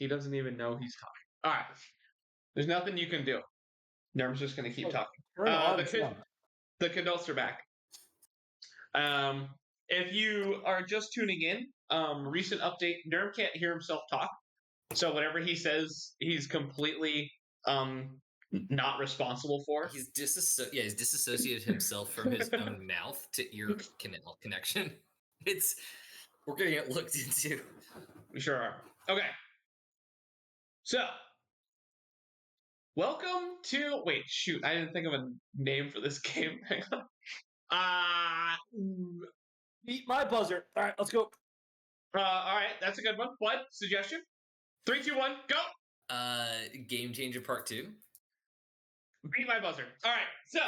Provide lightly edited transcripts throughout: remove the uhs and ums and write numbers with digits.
He doesn't even know he's coming. All right. There's nothing you can do. Nerm's just going to keep talking. The Kidults are back. If you are just tuning in, recent update, Nerm can't hear himself talk. So whatever he says, he's completely not responsible for. He's disassociated himself from his own mouth to ear connection. We're gonna get looked into. We sure are. Okay. So welcome to I didn't think of a name for this game. Hang on. Beat my buzzer. All right, let's go. All right, that's a good one. What suggestion? 3, 2, 1, go. Game Changer Part 2. Beat my buzzer. All right, so.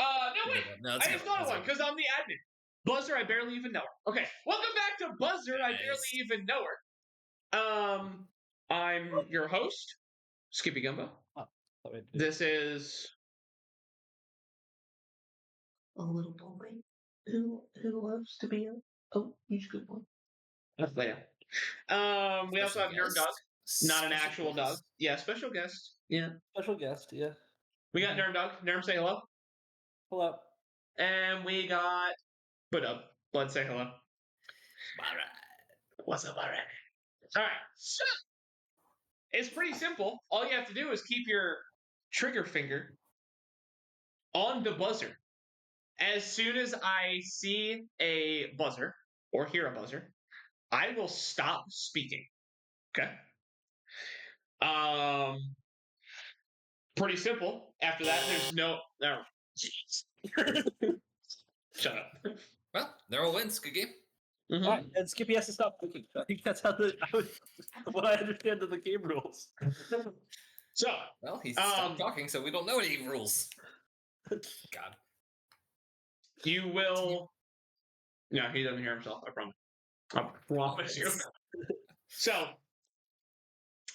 No, wait. No, I just thought of one because I'm the admin. Buzzer, I barely even know her. Okay, welcome back to Buzzer, I barely even know her. I'm your host, Skippy Gumbo. This is a little boy who loves to be he's a good boy. That's Leia. We also have Nerd Dog, not an actual dog. Yeah, special guest. Yeah, special guest. Yeah. We got Nerd Dog. Nerd, say hello. Hello. And we got Blood, say hello. What's up, alright? Alright, so it's pretty simple. All you have to do is keep your trigger finger on the buzzer. As soon as I see a buzzer or hear a buzzer, I will stop speaking. Okay? Pretty simple. After that, there's no. Shut up. Well, Neural wins. Good game. Mm-hmm. All right, and Skippy has to stop cooking. I think that's how what I understand of the game rules. So, well, he's stopped talking, so we don't know any rules. God. You will. No, he doesn't hear himself. I promise. I promise you. So,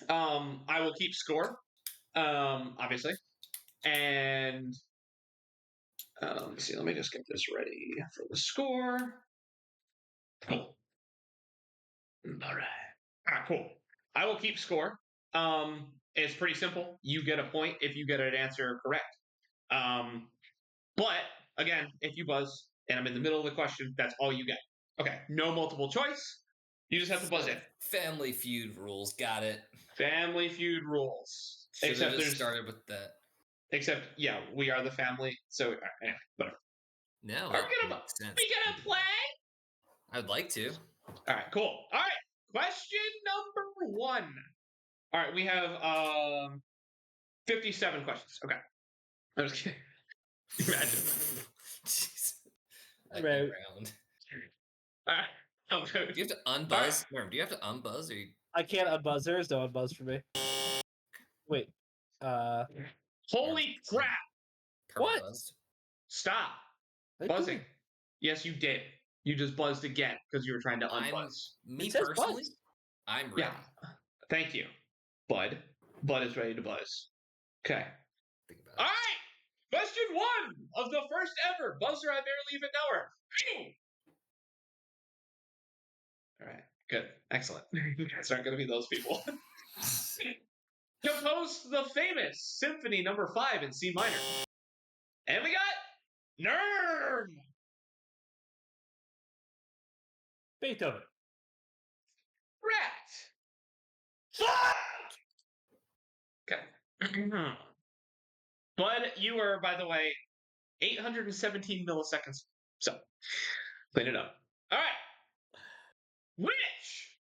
I will keep score, obviously, and let me see. Let me just get this ready for the score. Cool. All right, cool. I will keep score. It's pretty simple. You get a point if you get an answer correct. But again, if you buzz and I'm in the middle of the question, that's all you get. Okay, no multiple choice. You just have to buzz in. Family Feud rules. Got it. Family Feud rules. Except there's started with that. Except, yeah, we are the family. So, anyway, whatever. No, we gonna play? I'd like to. All right, cool. All right, question number 1. All right, we have 57 questions. Okay. I'm just kidding. Imagine. Jeez. Right. All right. Do you have to unbuzz? Right. Do you have to unbuzz? I can't unbuzz. There is no unbuzz for me. Wait. Holy crap! What? Buzzed. Stop buzzing. Yes, you did. You just buzzed again because you were trying to unbuzz. Me personally, I'm ready. Yeah. Thank you, Bud. Bud is ready to buzz. Okay. Think about it. All right. Question 1 of the first ever Buzzer I Barely Even Know Her. All right. Good. Excellent. You guys aren't going to be those people. Composed the famous Symphony No. 5 in C minor. And we got Nerm. Beethoven. Correct. Okay. Bud, you were, by the way, 817 milliseconds. So, clean it up. All right. Which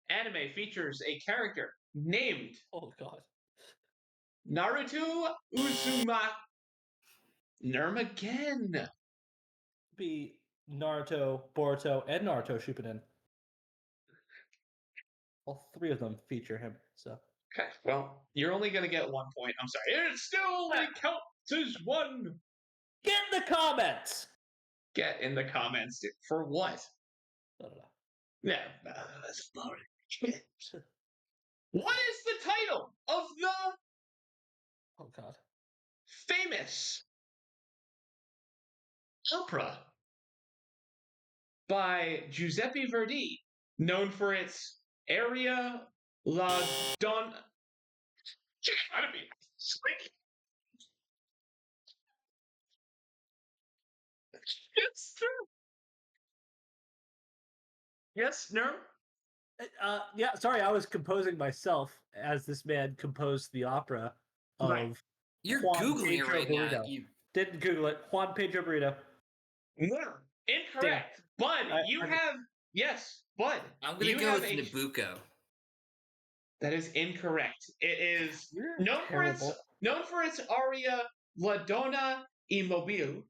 anime features a character named Naruto Uzumaki? Nerm again. Be Naruto, Boruto, and Naruto Shippuden. All 3 of them feature him. So. Okay, well, you're only going to get 1 point. I'm sorry. It still only counts as 1. Get in the comments. Get in the comments, dude. For what? I don't know. Yeah, that's boring. What is the title of the famous opera by Giuseppe Verdi, known for its aria La Donna. You gotta be squeaky. Yes, sir. Yes, no. Yeah, sorry, I was composing myself as this man composed the opera of Right. You're Juan Googling it Pedro right now. Burrito. Didn't Google it. Juan Pedro Burrito. Incorrect. Bud, you have yes, Bud. I'm gonna you go have with Nabucco. That is incorrect. It is You're known terrible. for its aria La Donna Immobile,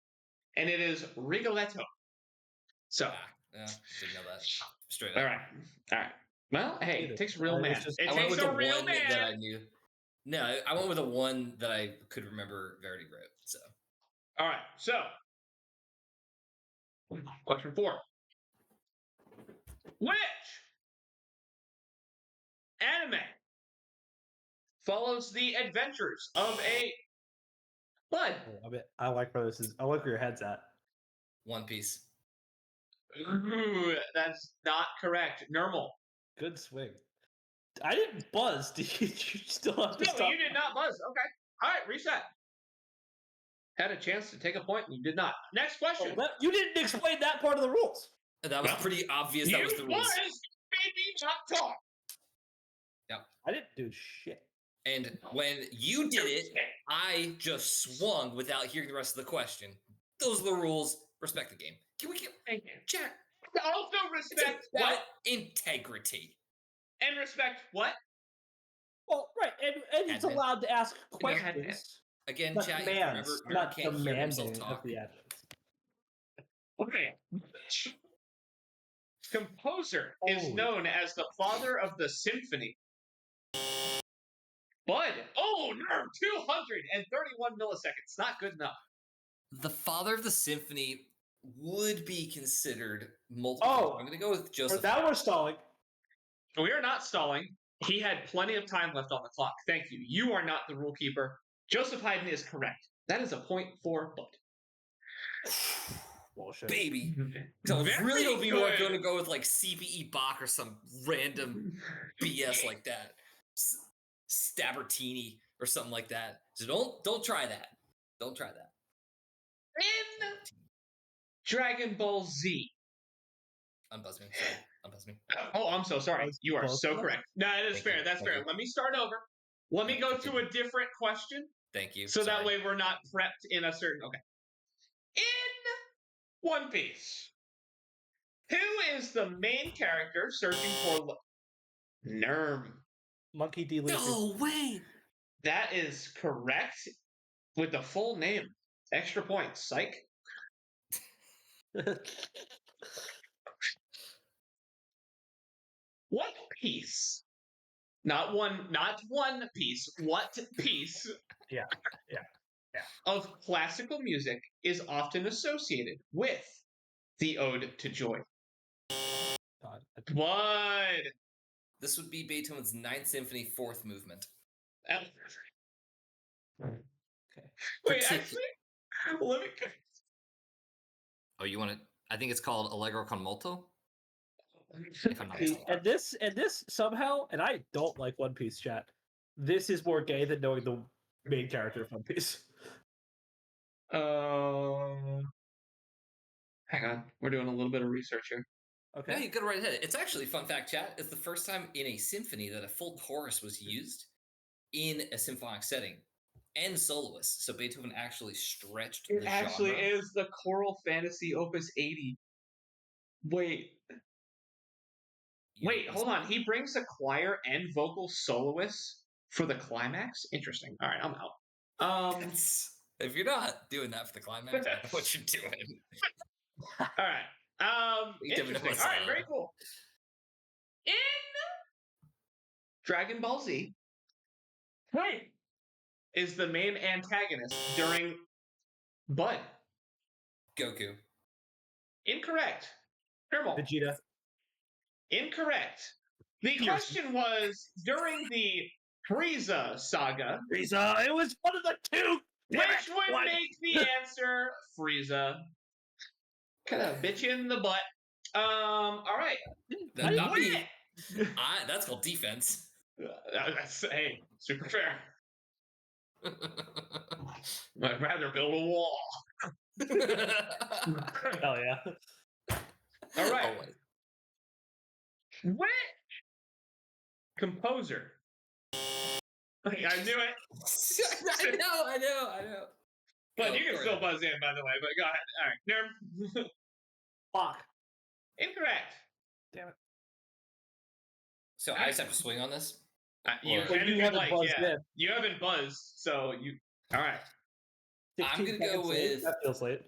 and it is Rigoletto. So, Didn't know that. Straight all up. right. Well, hey, it takes a real I was man. just- It I went takes with a the real one man. that I knew. No, I went with the one that I could remember Verdi wrote. So All right. So, question 4. Which anime follows the adventures of a Bud? I like where this is. I like where your head's at. One Piece. Ooh, that's not correct. Normal. Good swing. I didn't buzz. Did you still have to No, stop? you did not buzz. Okay. All right, reset. Had a chance to take a point, and you did not. Next question. Oh, you didn't explain that part of the rules. That was pretty obvious. You That was the rules. made me not talk. I didn't do shit. And when you did it, I just swung without hearing the rest of the question. Those are the rules. Respect the game. Can we get chat? Also respect what? Integrity. And respect what? Well, right, and it's Admin. allowed to ask questions. Again, But chat, you demands, remember not can't hear himself demanding of talk. the admins. Okay. Composer is Holy. known as the father of the symphony. Bud. Oh, no. 231 milliseconds. Not good enough. The father of the symphony would be considered multiple. Oh, I'm going to go with Joseph. Now we're stalling. We are not stalling. He had plenty of time left on the clock. Thank you. You are not the rule keeper. Joseph Haydn is correct. That is a point for Bud. Bullshit. Baby. So Very really hope you are good. going to go with like CBE Bach or some random BS like that. Stabertini or something like that. So don't try that. Don't try that. In Dragon Ball Z. Unbuzz me. Sorry. Unbuzz me. Oh, I'm so sorry. You are so correct. No, that is Thank fair. you. That's Thank fair. you. Let me start over. Let me go to a different question. Thank you. So Sorry. that way we're not prepped in a certain. Okay. In One Piece, who is the main character searching for Nerm? Monkey D. Luffy. No way. That is correct with the full name. Extra points. Psych. What piece? Not one piece. What piece? Yeah. Of classical music is often associated with the Ode to Joy. What? This would be Beethoven's Ninth Symphony, Fourth Movement. Okay. Wait, actually, let me. Oh, you want it? I think it's called Allegro con molto. If I'm not mistaken. And this somehow, and I don't like One Piece chat. This is more gay than knowing the main character of One Piece. Hang on, we're doing a little bit of research here. Okay. No, you go right ahead. It's actually, fun fact, chat, it's the first time in a symphony that a full chorus was used in a symphonic setting and soloists. So Beethoven actually stretched It the actually genre. is the Choral Fantasy Opus 80. Wait, hold on. He brings a choir and vocal soloists for the climax? Interesting. All right, I'm out. If you're not doing that for the climax, I don't know what you're doing. All right. Interesting. All right, very cool. In Dragon Ball Z, is the main antagonist during Bud? Goku. Incorrect. Thermal. Vegeta. Incorrect. The question was during the Frieza saga. Frieza. It was one of the two. Which would make the answer Frieza. Kind of bitch you in the butt. All right. That's called defense. Hey, super fair. I'd rather build a wall. Hell yeah. All right. Always. Which composer? I knew it. I know. But Go you can right still ahead. buzz in, by the way. But go ahead. All right. Nerm. Fuck. Incorrect. Damn it. So I just have to swing on this? You Or- can if you you'd haven't like. buzzed Yeah. in. You haven't buzzed, so you. All right. I'm 16 gonna go seconds late? with- That feels late.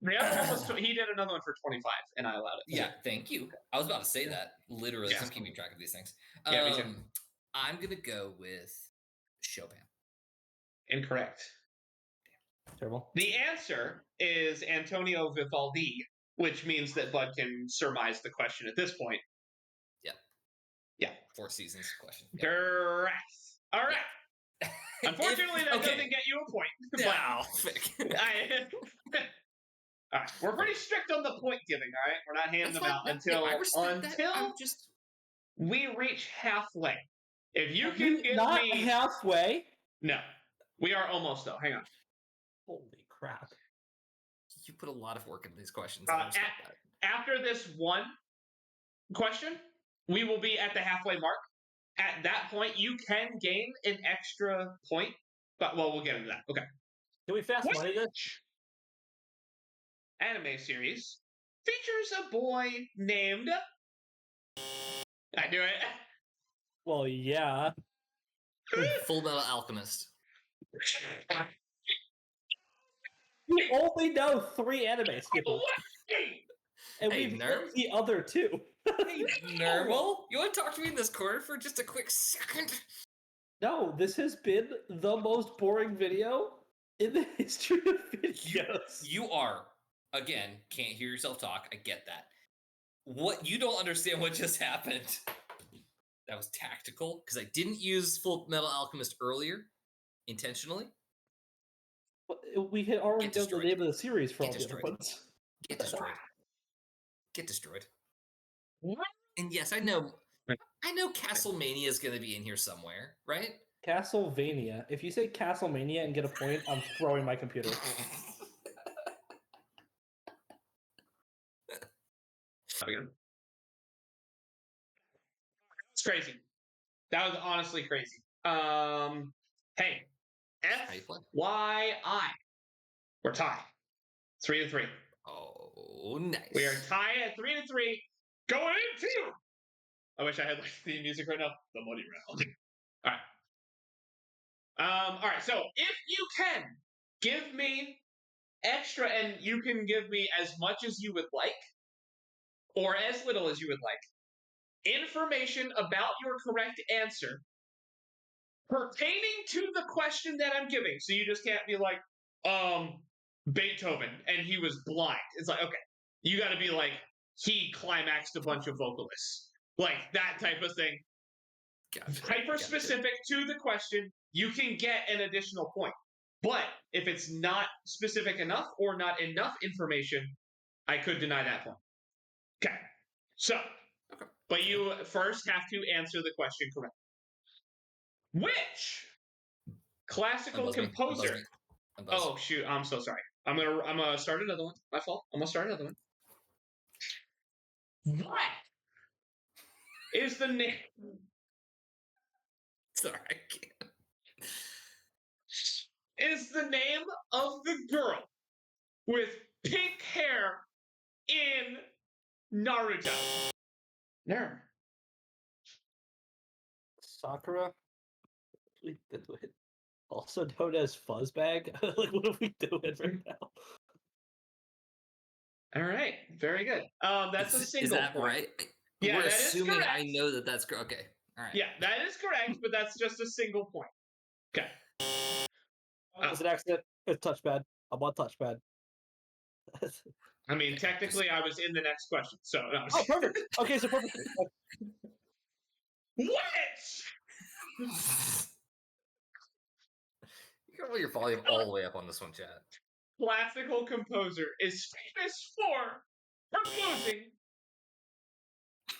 The other one was he did another one for 25, and I allowed it. Yeah, thank you. I was about to say Yeah. that. Literally, Yeah. I'm keeping track of these things. Yeah, me too. I'm gonna go with Chopin. Incorrect. Terrible. The answer is Antonio Vivaldi, which means that Bud can surmise the question at this point. Yeah. Yeah. Four Seasons question. Yeah. Correct. All right. Unfortunately, that doesn't get you a point. But No. all right. We're pretty strict on the point giving. All right, we're not handing them out until I respect that. I'm just we reach halfway. If you Are can you give not me halfway? no, we are almost though. Hang on. Holy crap. you put a lot of work into these questions. I respect that. After this one question, we will be at the halfway mark. At that point, you can gain an extra point, but well, we'll get into that. Okay. Can we fast money this? Which anime series features a boy named? I knew it. Well, yeah. Full Metal Alchemist. We only know 3 anime skippers. What? And Hey, we've Nerv. hit the other 2. Hey, Nermal, you want to talk to me in this corner for just a quick second? No, this has been the most boring video in the history of videos. You are, again, can't hear yourself talk. I get that. What you don't understand what just happened. That was tactical because I didn't use Full Metal Alchemist earlier intentionally. We had already Get done the destroyed. name of the series for Get all the other destroyed. ones. Get destroyed. Get destroyed. What? And yes, I know Castlemania is going to be in here somewhere, right? Castlevania. If you say Castlemania and get a point, I'm throwing my computer. It's crazy. That was honestly crazy. Hey, How you play? FYI. We're tied. 3-3. Oh, nice. We are tied at 3-3. Going into. I wish I had like the music right now. The money round. All right. All right. So if you can give me extra, and you can give me as much as you would like, or as little as you would like, information about your correct answer pertaining to the question that I'm giving. So you just can't be like, Beethoven, and he was blind. It's like, okay, you got to be like, he climaxed a bunch of vocalists, like that type of thing. Gotcha. Hyper specific to the question, you can get an additional point. But if it's not specific enough or not enough information, I could deny that point. Okay. So, but you first have to answer the question correctly. Which classical composer? Oh shoot! I'm so sorry. I'm gonna start another one. My fault. I'm gonna start another one. What is the name? Sorry, I can't. Is the name of the girl with pink hair in Naruto? No. Sakura? We did it. Also known as Fuzzbag? Like, what are we doing right now? All right. Very good. That's a single. Is that point. right? Yeah, We're that is assuming correct. I know that that's correct. Okay. All right. Yeah, that is correct, but that's just a single point. Okay. It was an accident. It's touchpad. I'm on touchpad. I mean, technically, I was in the next question, so. No. Oh, perfect. Okay, so perfect. Which You can roll your volume all the way up on this one, chat. classical composer is famous for composing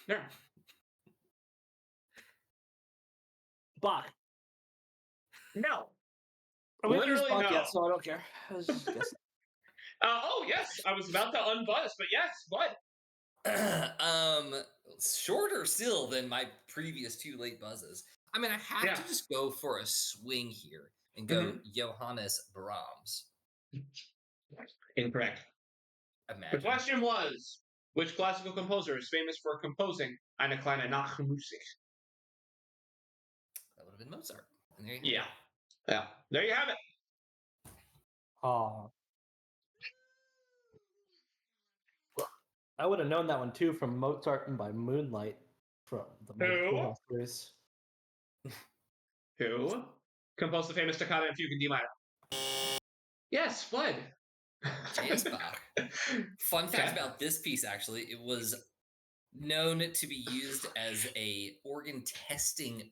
Yeah. Bach. No. We haven't used Literally Bach no. yet, so I don't care. I was just guessing. Oh yes, I was about to unbuzz, but yes, what? Shorter still than my previous 2 late buzzes. I mean, I have Yeah. to just go for a swing here and go Johannes Brahms. Incorrect. Imagine. The question was, which classical composer is famous for composing Eine kleine Nachmusik? That would have been Mozart. And there you Yeah. Yeah. There you have it. I would have known that one too from Mozart and by Moonlight from the Who? series. Who composed the famous toccata and fugue in D minor? Yes, Flood. J.S. Bach. Fun fact about this piece, actually, it was known to be used as a organ testing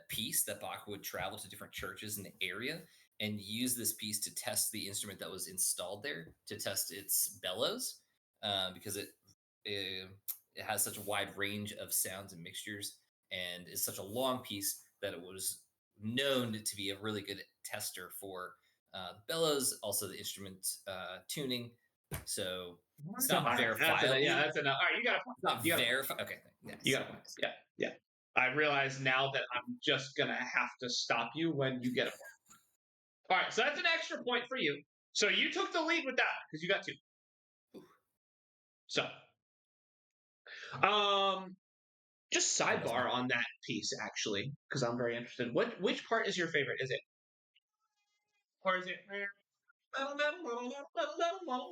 piece that Bach would travel to different churches in the area and use this piece to test the instrument that was installed there, to test its bellows, because it has such a wide range of sounds and mixtures, and is such a long piece that it was known to be a really good tester for bellows, also the instrument tuning. So it's not verifiable. That's enough. All right, you got a point. It's not verified. Okay, yes. You got a point. Yeah. I realize now that I'm just gonna have to stop you when you get a point. All right, so that's an extra point for you. So you took the lead with that because you got 2. So, just sidebar on that piece actually, because I'm very interested. Which part is your favorite? Is it, or is it?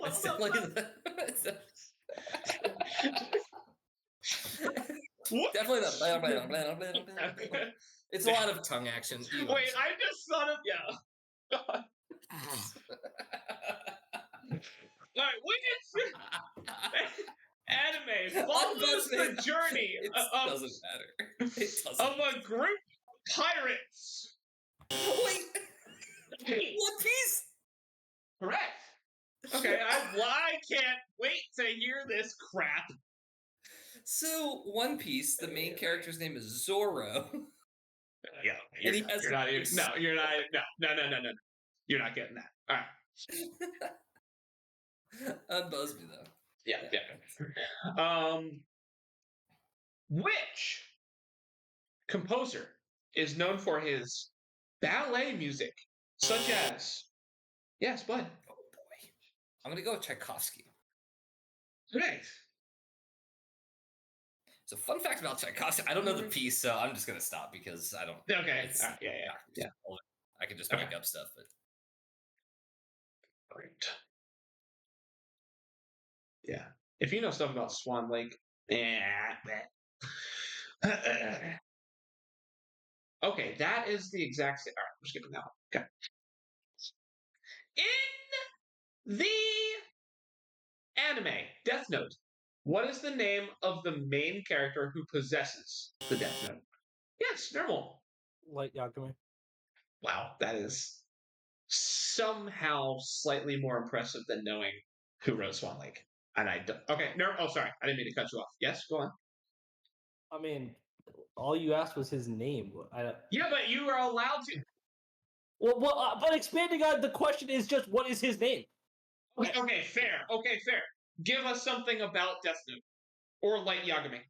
It's definitely definitely that. It's a lot of tongue action. Wait, I just thought of All right, which anime follows the journey It doesn't matter. It doesn't. of a group of pirates? Wait, One Piece. Correct. Okay, I can't wait to hear this crap. So, One Piece, the main character's name is Zoro. Yeah, you're not even. No, you're not. No. You're not getting that. All right. Unbuzz me though. Yeah. Which composer is known for his ballet music, such as? Yes, bud. Oh boy, I'm gonna go with Tchaikovsky. Correct. So, fun fact about Tchaikovsky, I don't know the piece, so I'm just gonna stop because I don't. Okay. Yeah. I can just make up stuff, but. Great. Yeah. If you know stuff about Swan Lake, okay, that is the exact same. All right, we're skipping that one. Okay. In the anime Death Note, what is the name of the main character who possesses the Death Note? Yes, normal. Light Yagami. Wow, that is somehow slightly more impressive than knowing who wrote Swan Lake. And I don't. Okay, no. Oh, sorry, I didn't mean to cut you off. Yes, go on. I mean, all you asked was his name. Yeah, but you were allowed to. Well, but expanding on the question is just what is his name? Okay, fair. Give us something about Death Note or Light Yagami.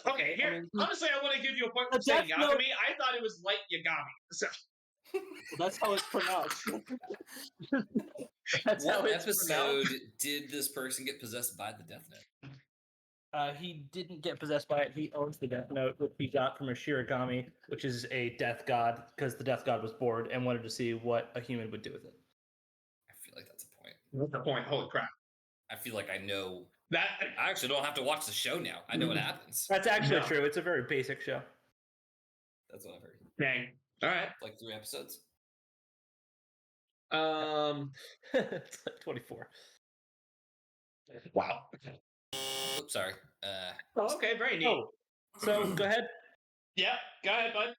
Okay, here. Honestly, I want to give you a point for saying Yagami. Note, I thought it was Light Yagami. So. That's how it's pronounced. What episode did this person get possessed by the Death Note? He didn't get possessed by it. He owns the Death Note, which he got from a Shirogami, which is a death god, because the death god was bored and wanted to see what a human would do with it. I feel like that's a point. What's the point? Holy crap. I feel like I know that. I actually don't have to watch the show now. I know what happens. That's actually true. It's a very basic show. That's what I've heard. Dang. All right. Like 3 episodes? It's like 24. Wow. Oops, sorry. Okay, very neat. Oh, so go ahead. Yeah, go ahead, bud.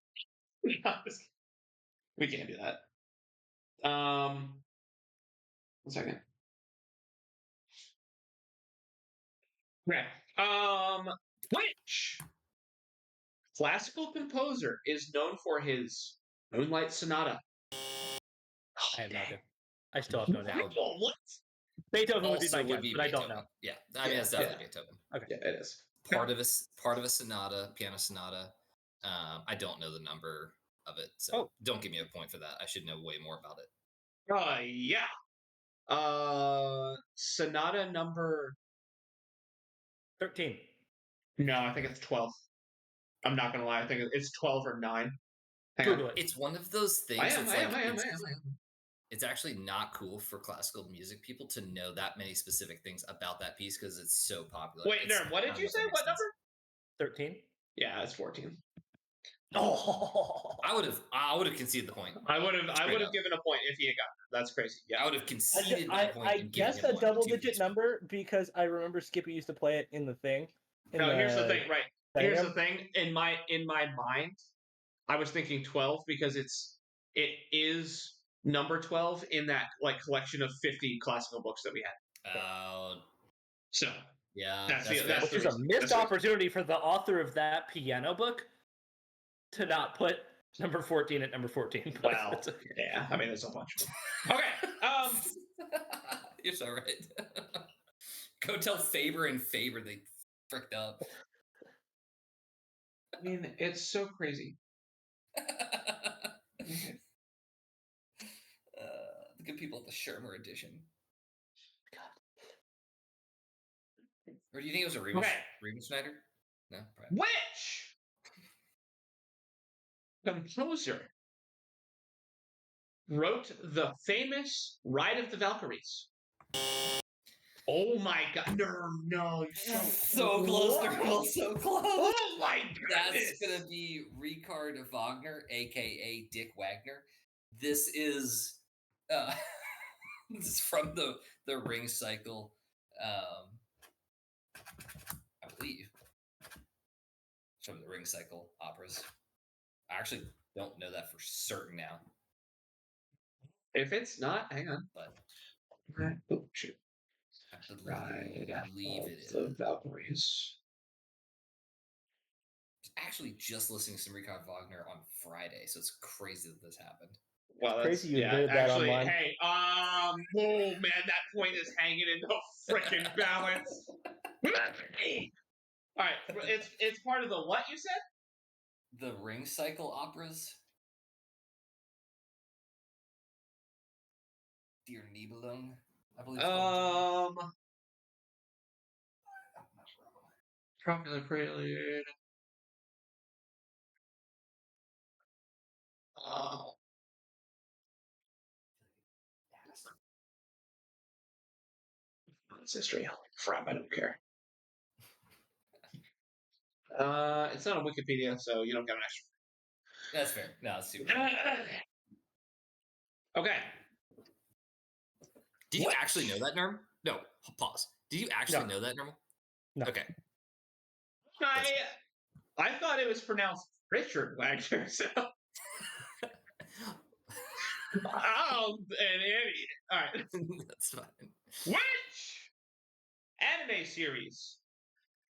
We can't do that. 1 second. Okay. classical composer is known for his Moonlight Sonata? I have no idea. I still have no idea. What? Beethoven would be Also my would guess, be but I don't Beethoven. know. Yeah, I mean, Yeah, it's definitely yeah. Beethoven. Okay. Yeah, it is. Part of a sonata, piano sonata. I don't know the number of it, so don't give me a point for that. I should know way more about it. Yeah. Sonata number. 13. No, I think it's 12. I'm not gonna lie. I think it's 12 or 9. Hang Google on. it. It's one of those things. I am. It's it's actually not cool for classical music people to know that many specific things about that piece because it's so popular. Wait, Nerm, what did you say? What number? 13. Yeah, it's 14. Oh, I would have conceded the point. I would have given a point if he had gotten it. That's crazy. Yeah. I would have conceded that point. I guessed a double-digit number because I remember Skippy used to play it in the thing. Here's the thing, right? Here's the thing. In my mind, I was thinking 12 because it is number 12 in that like collection of 50 classical books that we had. So yeah, that's which is a missed opportunity for the author of that piano book to not put number 14 at number 14. Well, yeah, I mean, there's a bunch of them. Okay, you're so right. Go tell Faber and Faber they fricked up. I mean, it's so crazy. The good people at the Shermer edition. Or do you think it was a Riemenschneider? Schneider? No, probably. Which composer wrote the famous Ride of the Valkyries? Oh my god. No. So close, Nermal, so close. Oh my goodness. That's going to be Richard Wagner, a.k.a. Dick Wagner. This is this is from the Ring Cycle, I believe. It's from the Ring Cycle operas. I actually don't know that for certain now. If it's not, hang on. But oh, shoot. I believe it is. The Valkyries. Actually just listening to some Richard Wagner on Friday, so it's crazy that this happened. Well, it's crazy you admitted that online. Hey, oh man, that point is hanging in the freaking balance. All right, it's part of the what you said? The Ring Cycle operas. Dear Nibelung, I believe. Popular Prelude. It's history. Crap, I don't care. It's not on Wikipedia, so you don't get an extra. That's fair. No, it's super. Okay. Did you actually know that, Nerm? No, pause. Did you actually know that, Nerm? No. Okay. I thought it was pronounced Richard Wagner, so. I'm an idiot. All right. That's fine. Which anime series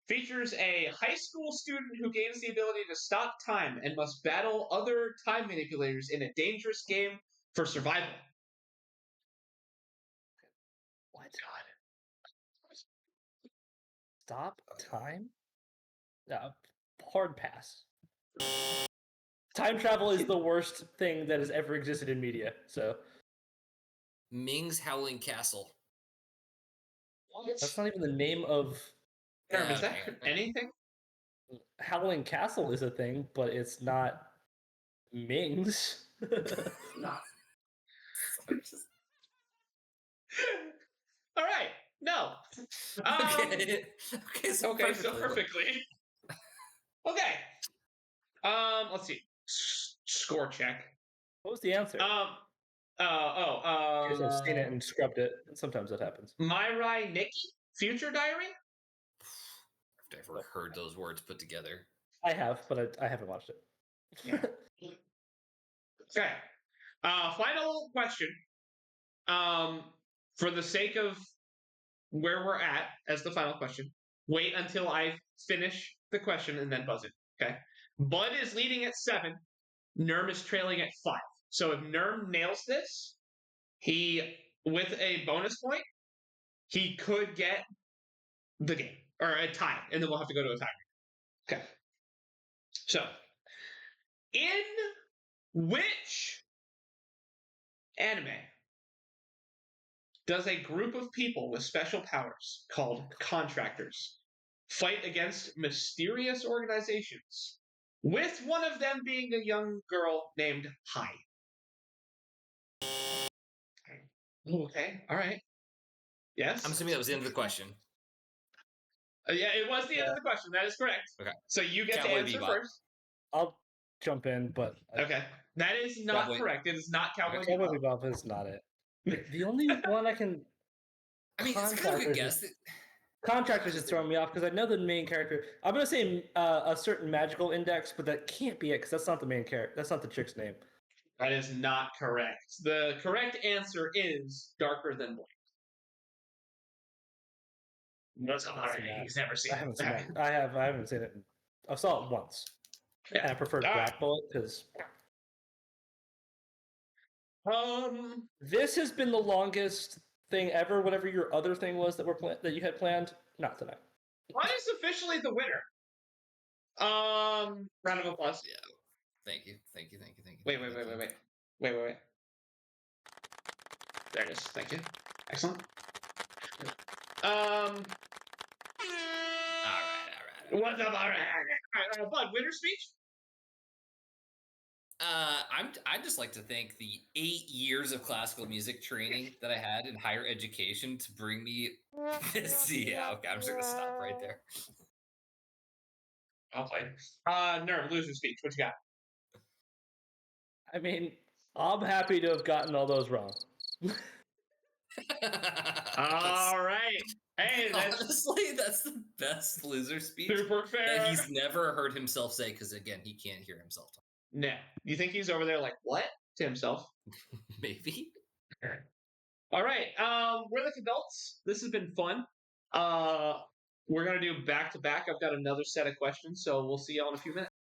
features a high school student who gains the ability to stop time and must battle other time manipulators in a dangerous game for survival? What? God. Stop time? Hard pass. Time travel is the worst thing that has ever existed in media. So Ming's Howling Castle. that's not even the name of. Is that anything? Howling Castle is a thing, but it's not Ming's. All right. No. Okay. So perfectly. Okay. Let's see. Score check. What was the answer? Because I've seen it and scrubbed it. Sometimes that happens. Myrai Nikki, Future Diary? I've never heard those words put together. I have, but I haven't watched it. Yeah. Okay. Final question. For the sake of where we're at as the final question, wait until I finish the question and then buzz it. Okay. Bud is leading at 7. Nerm is trailing at 5. So if Nerm nails this, he, with a bonus point, he could get the game or a tie, and then we'll have to go to a tie. Okay. So, in which anime does a group of people with special powers called contractors fight against mysterious organizations, with one of them being a young girl named Hai? Okay, all right. Yes? I'm assuming that was the end of the question. Yeah, it was the end of the question. That is correct. Okay. So you get Cowboy to answer Bebop. first. I'll jump in, but Okay. That is not Cowboy- correct. It is not Cowboy Cowboy Bebop. Bebop is not it. The only one I can I mean, it's kind of a good guess. Contractors just throwing me off because I know the main character. I'm gonna say a certain magical index, but that can't be it because that's not the main character. That's not the chick's name. That is not correct. The correct answer is Darker Than Blink. That's all right. He's never seen I haven't seen it. that. I haven't seen it. I saw it once, and I preferred All right. Black Bullet because Um, this has been the longest thing ever. Whatever your other thing was that you had planned, not tonight. What is officially the winner? Round of applause. Yeah. Thank you. Wait. There it is. Thank you. Excellent. All right. What's up? All right. Bud, winner speech? I'd just like to thank the 8 years of classical music training that I had in higher education to bring me this. Yeah, okay, I'm just gonna stop right there. I'll play. Nerm, loser speech. What you got? I mean, I'm happy to have gotten all those wrong. All right. Hey, that's honestly, that's the best loser speech super fair. that he's never heard himself say because again, he can't hear himself talk. No. You think he's over there like, what? To himself. Maybe. All right. We're the Kidults. This has been fun. We're gonna do back to back. I've got another set of questions, so we'll see y'all in a few minutes.